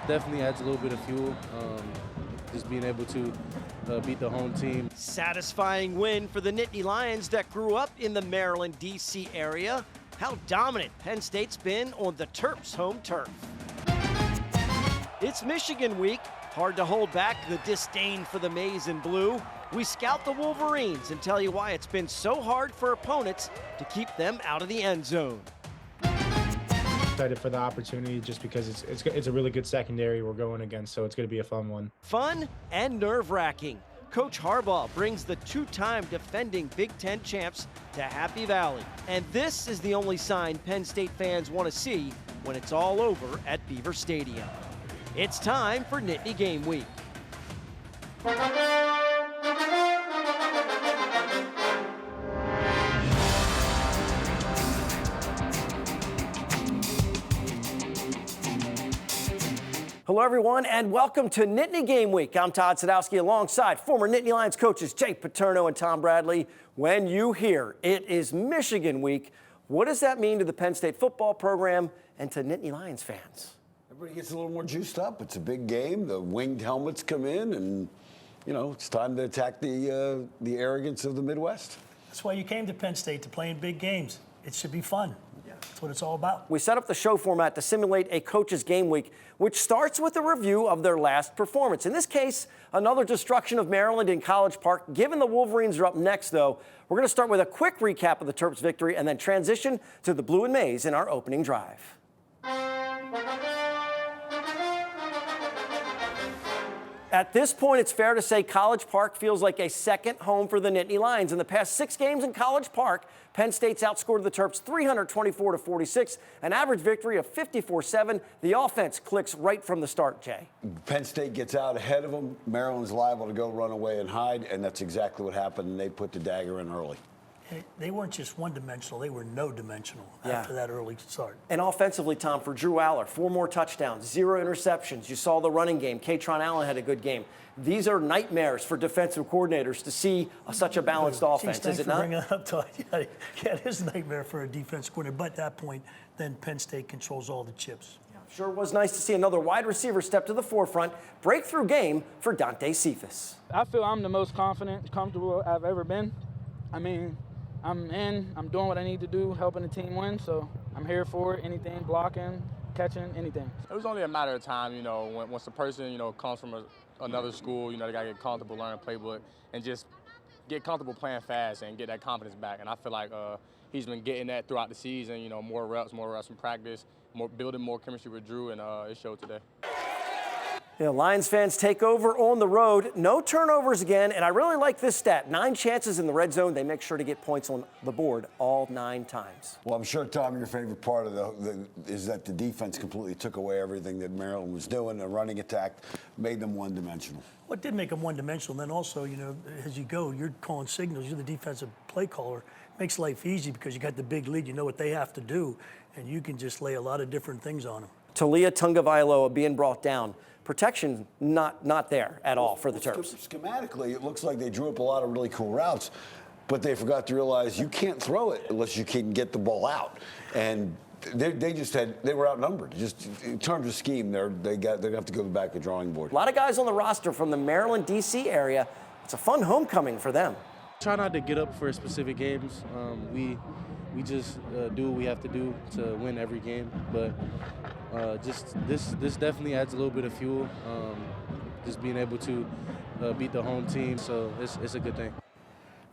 definitely adds a little bit of fuel. Just being able to beat the home team. Satisfying win for the Nittany Lions that grew up in the Maryland, D.C. area. How dominant Penn State's been on the Terps' home turf. It's Michigan week. Hard to hold back the disdain for the maize and blue. We scout the Wolverines and tell you why it's been so hard for opponents to keep them out of the end zone. Excited for the opportunity just because it's a really good secondary we're going against, so it's going to be a fun one. Fun and nerve-wracking. Coach Harbaugh brings the two-time defending Big Ten champs to Happy Valley. And this is the only sign Penn State fans want to see when it's all over at Beaver Stadium. It's time for Nittany Game Week. Hello, everyone, and welcome to Nittany Game Week. I'm Todd Sadowski alongside former Nittany Lions coaches Jake Paterno and Tom Bradley. When you hear it is Michigan week, what does that mean to the Penn State football program and to Nittany Lions fans? Everybody gets a little more juiced up. It's a big game. The winged helmets come in, and, you know, it's time to attack the arrogance of the Midwest. That's why you came to Penn State, to play in big games. It should be fun. That's what it's all about. We set up the show format to simulate a coach's game week, which starts with a review of their last performance. In this case, another destruction of Maryland in College Park. Given the Wolverines are up next, though, we're going to start with a quick recap of the Terps' victory and then transition to the blue and maize in our opening drive. At this point, it's fair to say College Park feels like a second home for the Nittany Lions. In the past 6 games in College Park, Penn State's outscored the Terps 324-46, an average victory of 54-7. The offense clicks right from the start, Jay. Penn State gets out ahead of them. Maryland's liable to go run away and hide, and that's exactly what happened, and they put the dagger in early. They weren't just one-dimensional, they were no-dimensional after that early start. And offensively, Tom, for Drew Aller, 4 more touchdowns, 0 interceptions. You saw the running game. Katron Allen had a good game. These are nightmares for defensive coordinators to see such a balanced offense, is it not? Bringing it up, Todd. Yeah, it is a nightmare for a defensive coordinator. But at that point, then Penn State controls all the chips. Sure was nice to see another wide receiver step to the forefront. Breakthrough game for Dante Cephas. I feel I'm the most confident, comfortable I've ever been. I mean, I'm doing what I need to do, helping the team win, so I'm here for it, anything, blocking, catching, anything. It was only a matter of time, you know, once a person, you know, comes from another school, you know, they got to get comfortable, learn the playbook, and just get comfortable playing fast and get that confidence back. And I feel like he's been getting that throughout the season, you know, more reps in practice, building more chemistry with Drew, and it showed today. Lions fans take over on the road. No turnovers again, and I really like this stat. 9 chances in the red zone. They make sure to get points on the board all 9 times. Well, I'm sure, Tom, your favorite part of is that the defense completely took away everything that Maryland was doing. The running attack made them one-dimensional. What did make them one-dimensional? Then also, you know, as you go, you're calling signals. You're the defensive play caller. It makes life easy because you got the big lead. You know what they have to do, and you can just lay a lot of different things on them. Talia Tungavailoa being brought down. Protection not there at all for the Terps. Schematically, it looks like they drew up a lot of really cool routes, but they forgot to realize you can't throw it unless you can get the ball out. And they were outnumbered. Just in terms of scheme, they're going to have to go back to the drawing board. A lot of guys on the roster from the Maryland, D.C. area. It's a fun homecoming for them. Try not to get up for specific games. We just do what we have to do to win every game, but just this definitely adds a little bit of fuel. Just being able to beat the home team, so it's a good thing.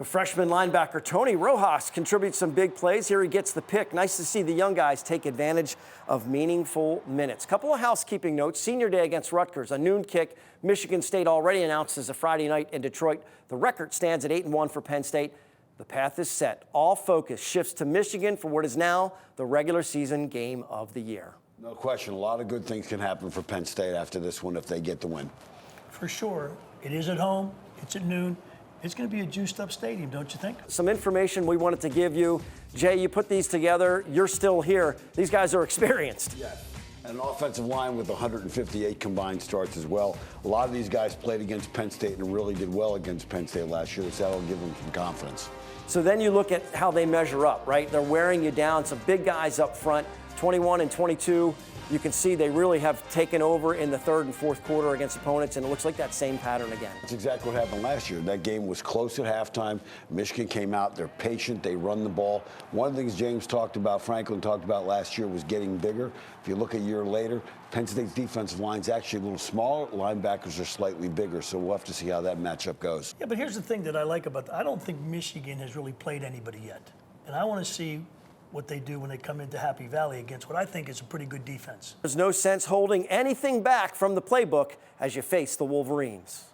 Freshman linebacker Tony Rojas contributes some big plays. Here he gets the pick. Nice to see the young guys take advantage of meaningful minutes. Couple of housekeeping notes. Senior day against Rutgers, a noon kick. Michigan State already announced as a Friday night in Detroit. The record stands at 8-1 for Penn State. The path is set. All focus shifts to Michigan for what is now the regular season game of the year. No question. A lot of good things can happen for Penn State after this one if they get the win. For sure. It is at home. It's at noon. It's going to be a juiced-up stadium, don't you think? Some information we wanted to give you. Jay, you put these together. You're still here. These guys are experienced. Yeah. And an offensive line with 158 combined starts as well. A lot of these guys played against Penn State and really did well against Penn State last year, so that'll give them some confidence. So then you look at how they measure up, right? They're wearing you down. Some big guys up front. 21 and 22. You can see they really have taken over in the third and fourth quarter against opponents, and it looks like that same pattern again. That's exactly what happened last year. That game was close at halftime. Michigan came out. They're patient. They run the ball. One of the things James talked about, Franklin talked about last year was getting bigger. If you look a year later, Penn State's defensive line's actually a little smaller. Linebackers are slightly bigger, so we'll have to see how that matchup goes. Yeah, but here's the thing that I like about I don't think Michigan has really played anybody yet. And I want to see what they do when they come into Happy Valley against what I think is a pretty good defense. There's no sense holding anything back from the playbook as you face the Wolverines.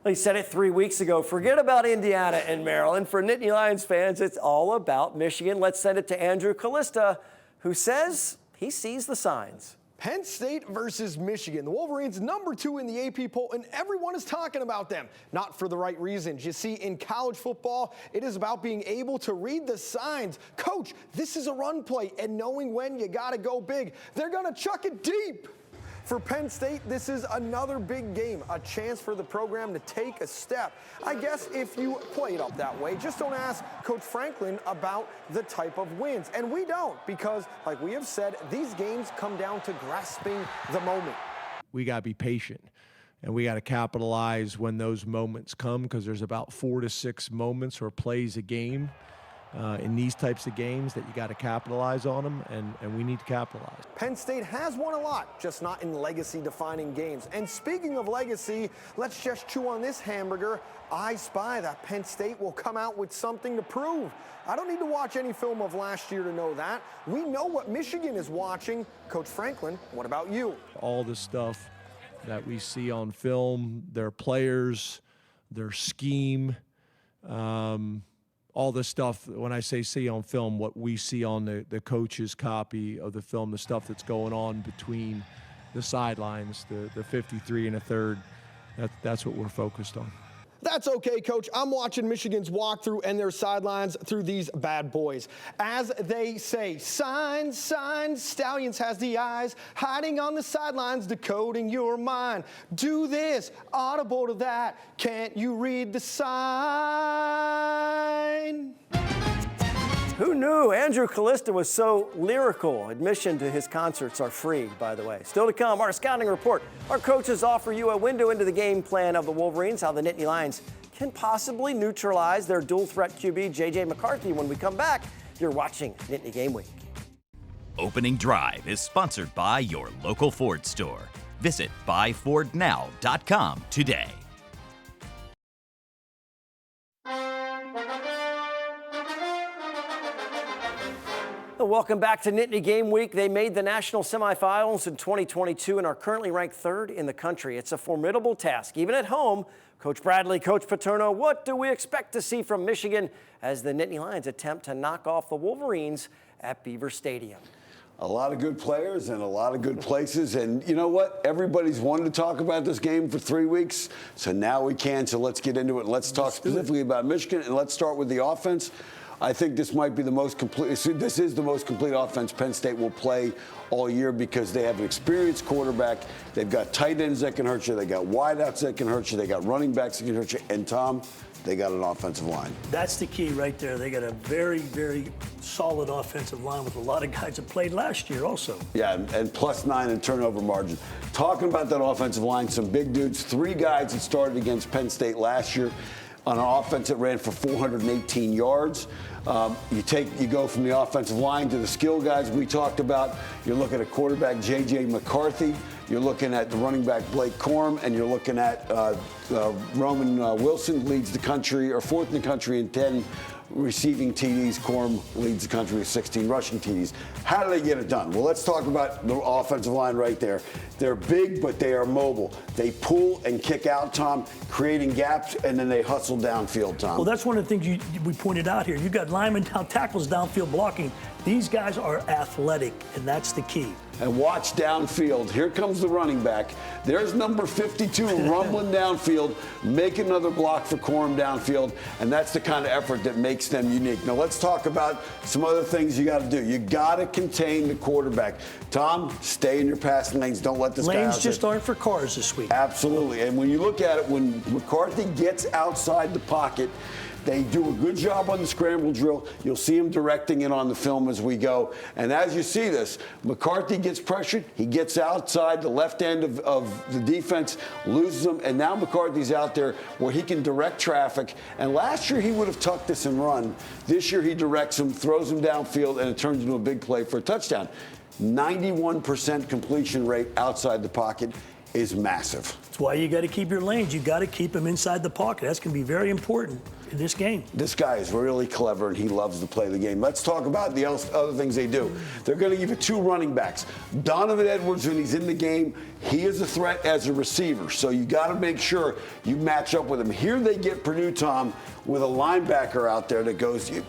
He said it 3 weeks ago. Forget about Indiana and Maryland. For Nittany Lions fans, it's all about Michigan. Let's send it to Andrew Callista, who says he sees the signs. Penn State versus Michigan. The Wolverines #2 in the AP poll, and everyone is talking about them. Not for the right reasons. You see, in college football, it is about being able to read the signs. Coach, this is a run play, and knowing when you got to go big. They're going to chuck it deep. For Penn State, this is another big game, a chance for the program to take a step. I guess if you play it up that way, just don't ask Coach Franklin about the type of wins. And we don't, because like we have said, these games come down to grasping the moment. We got to be patient, and we got to capitalize when those moments come, because there's about 4 to 6 moments or plays a game in these types of games that you got to capitalize on them, and we need to capitalize. Penn State has won a lot, just not in legacy-defining games. And speaking of legacy, let's just chew on this hamburger. I spy that Penn State will come out with something to prove. I don't need to watch any film of last year to know that. We know what Michigan is watching. Coach Franklin, what about you? All the stuff that we see on film, their players, their scheme, all the stuff, when I say see on film, what we see on the coach's copy of the film, the stuff that's going on between the sidelines, the 53 and a third, that's what we're focused on. That's okay, Coach. I'm watching Michigan's walkthrough and their sidelines through these bad boys. As they say, signs, signs, Stallions has the eyes, hiding on the sidelines, decoding your mind. Do this, audible to that, can't you read the sign? Who knew Andrew Callista was so lyrical? Admission to his concerts are free, by the way. Still to come, our scouting report. Our coaches offer you a window into the game plan of the Wolverines, how the Nittany Lions can possibly neutralize their dual-threat QB, J.J. McCarthy. When we come back, you're watching Nittany Game Week. Opening Drive is sponsored by your local Ford store. Visit buyfordnow.com today. Welcome back to Nittany Game Week. They made the national semifinals in 2022 and are currently ranked 3rd in the country. It's a formidable task, even at home. Coach Bradley, Coach Paterno, what do we expect to see from Michigan as the Nittany Lions attempt to knock off the Wolverines at Beaver Stadium? A lot of good players and a lot of good places. And you know what? Everybody's wanted to talk about this game for 3 weeks. So now we can. So let's get into it. Let's talk specifically about Michigan. And let's start with the offense. I think this might be the most complete. This is the most complete offense Penn State will play all year, because they have an experienced quarterback. They've got tight ends that can hurt you. They got wideouts that can hurt you. They got running backs that can hurt you. And Tom, they got an offensive line. That's the key right there. They got a very, very solid offensive line with a lot of guys that played last year also. Yeah, and +9 in turnover margin. Talking about that offensive line, some big dudes. 3 guys that started against Penn State last year on an offense that ran for 418 yards. You go from the offensive line to the skill guys we talked about. You're looking at quarterback J.J. McCarthy. You're looking at the running back Blake Corum, and you're looking at Roman Wilson leads the country, or 4th in the country in 10 receiving TDs. Corum leads the country with 16 rushing TDs. How do they get it done? Well, let's talk about the offensive line right there. They're big, but they are mobile. They pull and kick out, Tom, creating gaps, and then they hustle downfield, Tom. Well, that's one of the things we pointed out here. You got linemen down, tackles downfield blocking. These guys are athletic, and that's the key. And watch downfield. Here comes the running back. There's number 52 rumbling downfield. Make another block for Corum downfield. And that's the kind of effort that makes them unique. Now let's talk about some other things you got to do. You got to contain the quarterback. Tom, stay in your passing lanes. Don't let this guy out. Lanes just aren't for cars this week. Absolutely. And when you look at it, when McCarthy gets outside the pocket, They do a good job on the scramble drill. You'll see him directing it on the film as we go. And as you see this, McCarthy gets pressured. He gets outside the left end of the defense, loses them, and now McCarthy's out there where he can direct traffic. And last year he would have tucked this and run. This year he directs him, throws him downfield, and it turns into a big play for a touchdown. 91% completion rate outside the pocket is massive. That's why you got to keep your lanes. You got to keep them inside the pocket. That's going to be very important in this game. This guy is really clever, and he loves to play the game. Let's talk about the other things they do. They're going to give you 2 running backs. Donovan Edwards, when he's in the game, he is a threat as a receiver. So you got to make sure you match up with him. Here they get Purdue, Tom, with a linebacker out there that goes, you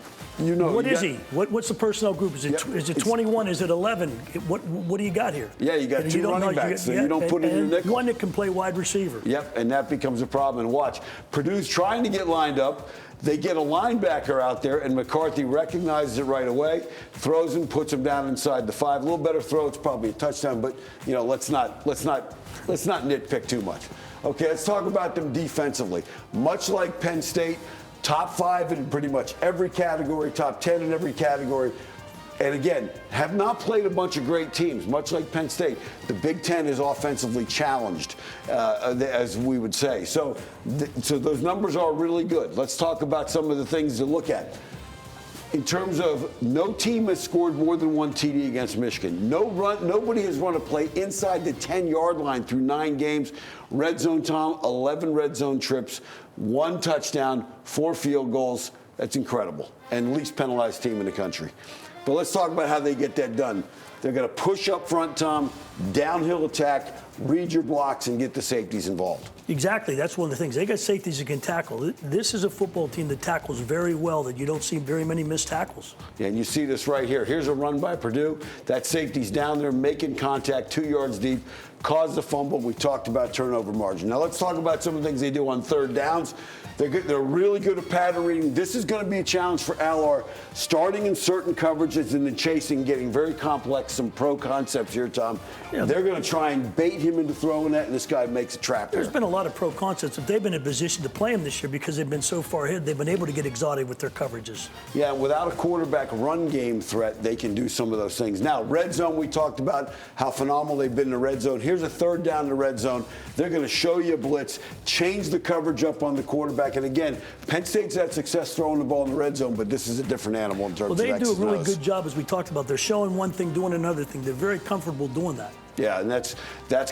know. What is he? What's the personnel group? Is it 21? Is it 11? What do you got here? Yeah, you got 2 running backs, so you don't put in your nickel. One that can play wide receiver. Yep, and that becomes a problem. And watch, Purdue's trying to get lined up. They get a linebacker out there, and McCarthy recognizes it right away, throws him, puts him down inside the 5. A little better throw, it's probably a touchdown, but you know, let's not nitpick too much. Okay, let's talk about them defensively. Much like Penn State, top 5 in pretty much every category, top 10 in every category. And again, have not played a bunch of great teams. Much like Penn State, the Big Ten is offensively challenged, as we would say. So those numbers are really good. Let's talk about some of the things to look at. In terms of no team has scored more than 1 TD against Michigan. Nobody has run a play inside the 10-yard line through 9 games. Red zone, Tom, 11 red zone trips, 1 touchdown, 4 field goals. That's incredible. And least penalized team in the country. But let's talk about how they get that done. They're going to push up front, Tom, downhill attack, read your blocks, and get the safeties involved. Exactly. That's one of the things. They got safeties that can tackle. This is a football team that tackles very well, that you don't see very many missed tackles. Yeah, and you see this right here. Here's a run by Purdue. That safety's down there making contact 2 yards deep, caused the fumble. We talked about turnover margin. Now let's talk about some of the things they do on 3rd downs. They're really good at pattern reading. This is going to be a challenge for Allard, starting in certain coverages and then chasing, getting very complex, some pro concepts here, Tom. Yeah. They're going to try and bait him into throwing that, and this guy makes a trap. There's been a lot of pro concepts. If they've been in position to play him this year because they've been so far ahead, they've been able to get exotic with their coverages. Yeah, without a quarterback run game threat, they can do some of those things. Now, red zone, we talked about how phenomenal they've been in the red zone. Here's a 3rd down in the red zone. They're going to show you a blitz, change the coverage up on the quarterback. And again, Penn State's had success throwing the ball in the red zone, but this is a different animal in terms of Well, they do a really X's. good job, as we talked about. They're showing one thing, doing another thing. They're very comfortable doing that. Yeah, and that's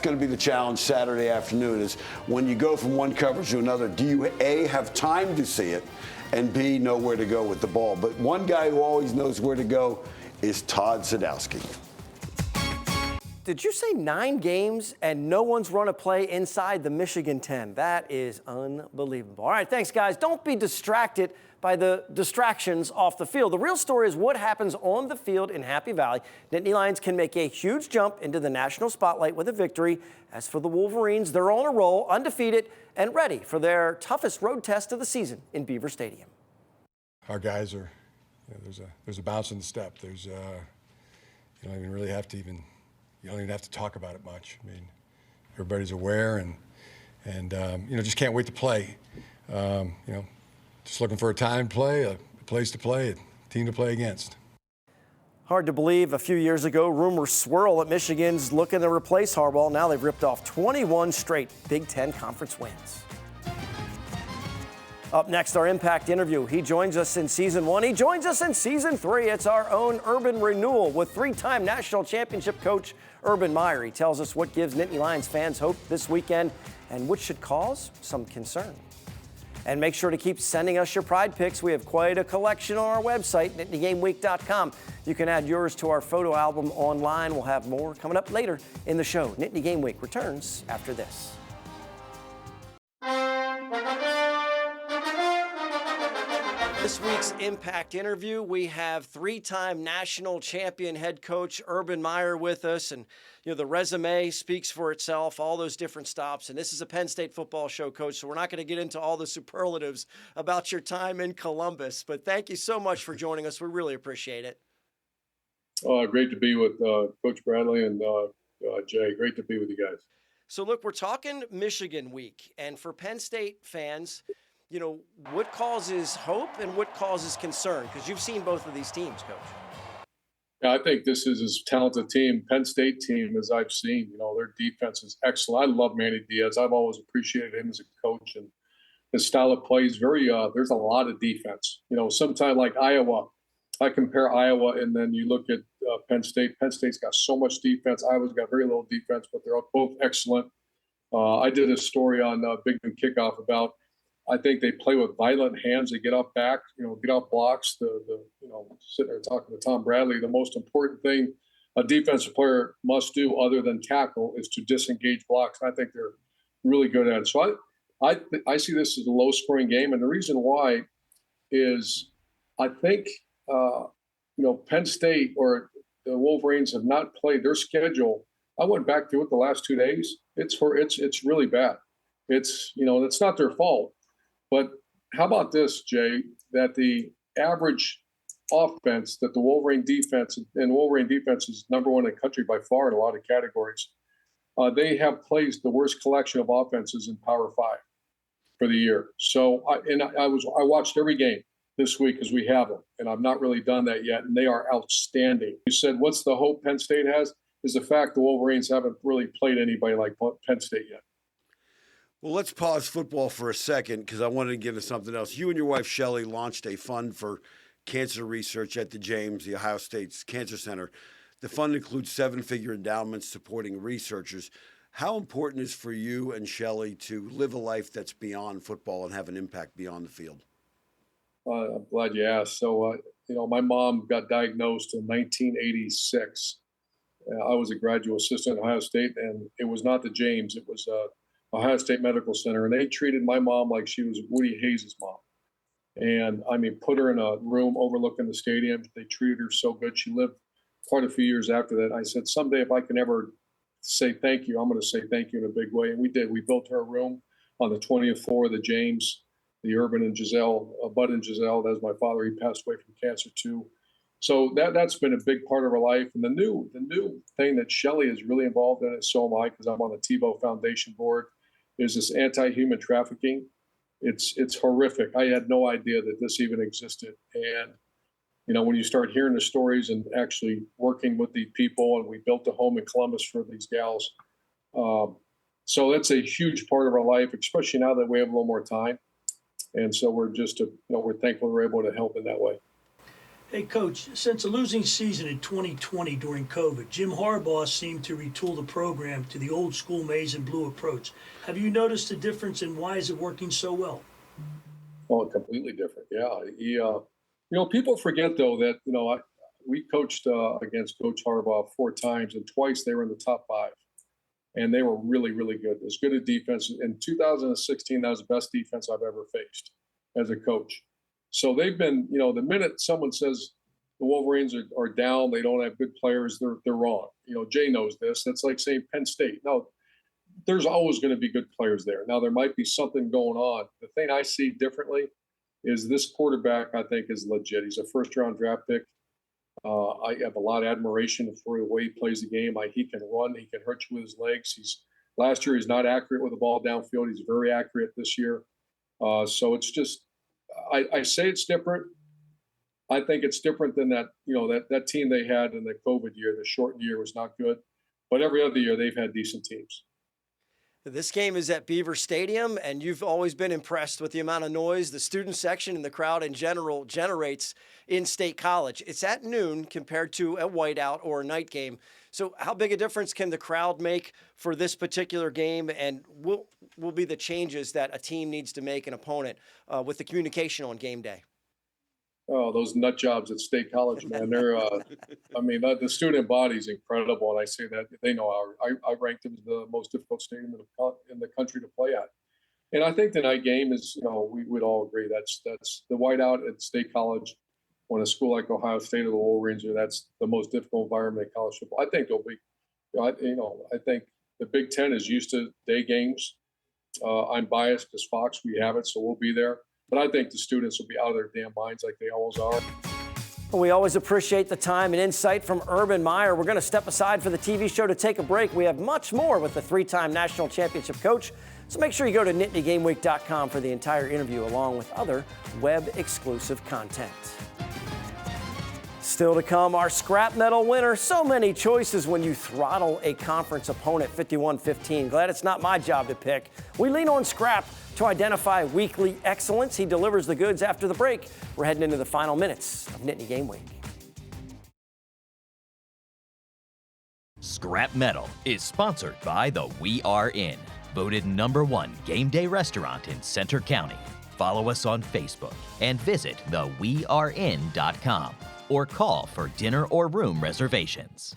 going to be the challenge Saturday afternoon is when you go from one coverage to another, do you, A, have time to see it, and B, know where to go with the ball? But one guy who always knows where to go is Todd Sadowski. Did you say 9 games and no one's run a play inside the Michigan 10? That is unbelievable. All right, thanks, guys. Don't be distracted by the distractions off the field. The real story is what happens on the field in Happy Valley. Nittany Lions can make a huge jump into the national spotlight with a victory. As for the Wolverines, they're on a roll, undefeated, and ready for their toughest road test of the season in Beaver Stadium. Our guys are, there's a bounce in the step. There's, you don't even really have to even. You don't even have to talk about it much. I mean, everybody's aware and just can't wait to play. Just looking for a time to play, a place to play, a team to play against. Hard to believe a few years ago, rumors swirl at Michigan's looking to replace Harbaugh. Now they've ripped off 21 straight Big Ten conference wins. Up next, our Impact interview. He joins us in Season 1. He joins us in Season 3. It's our own Urban Renewal with 3-time national championship coach Urban Meyer. He tells us what gives Nittany Lions fans hope this weekend and which should cause some concern. And make sure to keep sending us your pride pics. We have quite a collection on our website, NittanyGameWeek.com. You can add yours to our photo album online. We'll have more coming up later in the show. Nittany Game Week returns after this. This week's Impact interview, we have 3-time national champion head coach Urban Meyer with us. And, the resume speaks for itself, all those different stops. And this is a Penn State football show, Coach, so we're not going to get into all the superlatives about your time in Columbus. But thank you so much for joining us. We really appreciate it. Great to be with Coach Bradley and Jay. Great to be with you guys. So, look, we're talking Michigan week. And for Penn State fans, you know, what causes hope and what causes concern? Because you've seen both of these teams, Coach. Yeah, I think this is as talented team, Penn State team, as I've seen. You know, their defense is excellent. I love Manny Diaz. I've always appreciated him as a coach, and his style of play is very. There's a lot of defense. You know, sometimes like Iowa, I compare Iowa, and then you look at Penn State. Penn State's got so much defense. Iowa's got very little defense, but they're both excellent. I did a story on Big Noon Kickoff about. I think they play with violent hands. They get up back, you know, get off blocks. Sitting there talking to Tom Bradley, the most important thing a defensive player must do, other than tackle, is to disengage blocks. And I think they're really good at it. So I see this as a low-scoring game, and the reason why is I think Penn State or the Wolverines have not played their schedule. I went back to it the last 2 days. It's really bad. It's not their fault. But how about this, Jay, that the average offense that the Wolverine defense is number one in the country by far in a lot of categories. They have placed the worst collection of offenses in Power 5 for the year. So I watched every game this week because we have them, and I've not really done that yet, and they are outstanding. You said, what's the hope Penn State has? Is the fact the Wolverines haven't really played anybody like Penn State yet. Well, let's pause football for a second because I wanted to get into something else. You and your wife, Shelley, launched a fund for cancer research at the James, the Ohio State's Cancer Center. The fund includes 7-figure endowments supporting researchers. How important is for you and Shelley to live a life that's beyond football and have an impact beyond the field? I'm glad you asked. So, my mom got diagnosed in 1986. I was a graduate assistant at Ohio State, and it was not the James. It was Ohio State Medical Center, and they treated my mom like she was Woody Hayes' mom. And I mean, put her in a room overlooking the stadium. They treated her so good. She lived quite a few years after that. I said, someday if I can ever say thank you, I'm going to say thank you in a big way. And we did. We built her a room on the 20th floor of the James, the Urban and Giselle, Bud and Giselle. That's my father. He passed away from cancer too. So that's been a big part of her life. And the new thing that Shelley is really involved in, and so am I, because I'm on the Tebow Foundation board, is this anti-human trafficking. It's horrific. I had no idea that this even existed. And, when you start hearing the stories and actually working with the people, and we built a home in Columbus for these gals. So that's a huge part of our life, especially now that we have a little more time. And so we're we're thankful we're able to help in that way. Hey, Coach, since a losing season in 2020 during COVID, Jim Harbaugh seemed to retool the program to the old school maize and blue approach. Have you noticed a difference, and why is it working so well? Oh, completely different. Yeah. He, people forget, though, that, we coached against Coach Harbaugh 4 times, and twice they were in the top 5. And they were really, really good. As good a defense. In 2016, that was the best defense I've ever faced as a coach. So they've been, the minute someone says the Wolverines are down, they don't have good players, they're wrong. Jay knows this. That's like saying Penn State. No, there's always going to be good players there. Now, there might be something going on. The thing I see differently is this quarterback, I think, is legit. He's a first-round draft pick. I have a lot of admiration for the way he plays the game. He can run. He can hurt you with his legs. Last year, he's not accurate with the ball downfield. He's very accurate this year. So it's just, I say it's different. I think it's different than that, that team they had in the COVID year. The shortened year was not good. But every other year, they've had decent teams. This game is at Beaver Stadium, and you've always been impressed with the amount of noise the student section and the crowd in general generates in State College. It's at noon compared to a whiteout or a night game. So how big a difference can the crowd make for this particular game, and will be the changes that a team needs to make an opponent with the communication on game day? Oh, those nut jobs at State College, man. They're, the student body is incredible. And I say that they know I ranked them as the most difficult stadium in the country to play at. And I think the night game is, we would all agree that's the whiteout at State College when a school like Ohio State or the Wolverines are, that's the most difficult environment in college football. I think there'll be, I think the Big Ten is used to day games. I'm biased because Fox, we have it, so we'll be there. But I think the students will be out of their damn minds like they always are. We always appreciate the time and insight from Urban Meyer. We're going to step aside for the TV show to take a break. We have much more with the three-time national championship coach. So make sure you go to NittanyGameWeek.com for the entire interview along with other web-exclusive content. Still to come, our scrap metal winner. So many choices when you throttle a conference opponent 51-15. Glad it's not my job to pick. We lean on Scrap to identify weekly excellence. He delivers the goods after the break. We're heading into the final minutes of Nittany Game Week. Scrap Metal is sponsored by the We Are In, voted #1 game day restaurant in Center County. Follow us on Facebook and visit thewearein.com or call for dinner or room reservations.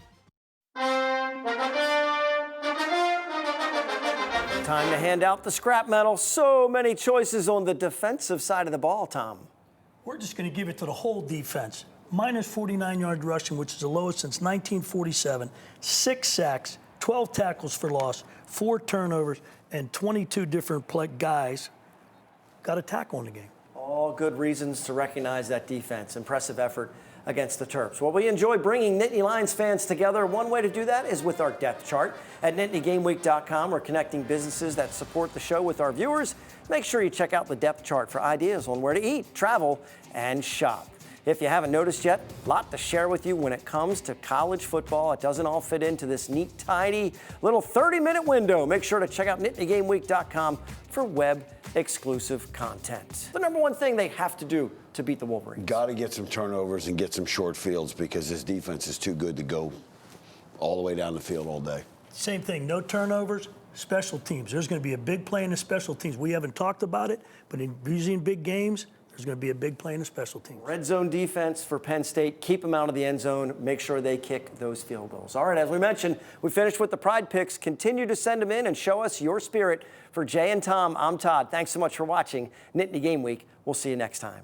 Time to hand out the scrap metal. So many choices on the defensive side of the ball, Tom. We're just going to give it to the whole defense. Minus 49-yard rushing, which is the lowest since 1947. 6 sacks, 12 tackles for loss, 4 turnovers, and 22 different guys got a tackle in the game. All good reasons to recognize that defense. Impressive effort against the Terps. Well, we enjoy bringing Nittany Lions fans together. One way to do that is with our depth chart. At NittanyGameWeek.com, we're connecting businesses that support the show with our viewers. Make sure you check out the depth chart for ideas on where to eat, travel, and shop. If you haven't noticed yet, a lot to share with you when it comes to college football. It doesn't all fit into this neat, tidy little 30-minute window. Make sure to check out NittanyGameWeek.com for web-exclusive content. The #1 thing they have to do to beat the Wolverines. Got to get some turnovers and get some short fields because this defense is too good to go all the way down the field all day. Same thing, no turnovers, special teams. There's going to be a big play in the special teams. We haven't talked about it, but usually in big games, there's going to be a big play in the special teams. Red zone defense for Penn State. Keep them out of the end zone. Make sure they kick those field goals. All right, as we mentioned, we finished with the Pride Picks. Continue to send them in and show us your spirit. For Jay and Tom, I'm Todd. Thanks so much for watching Nittany Game Week. We'll see you next time.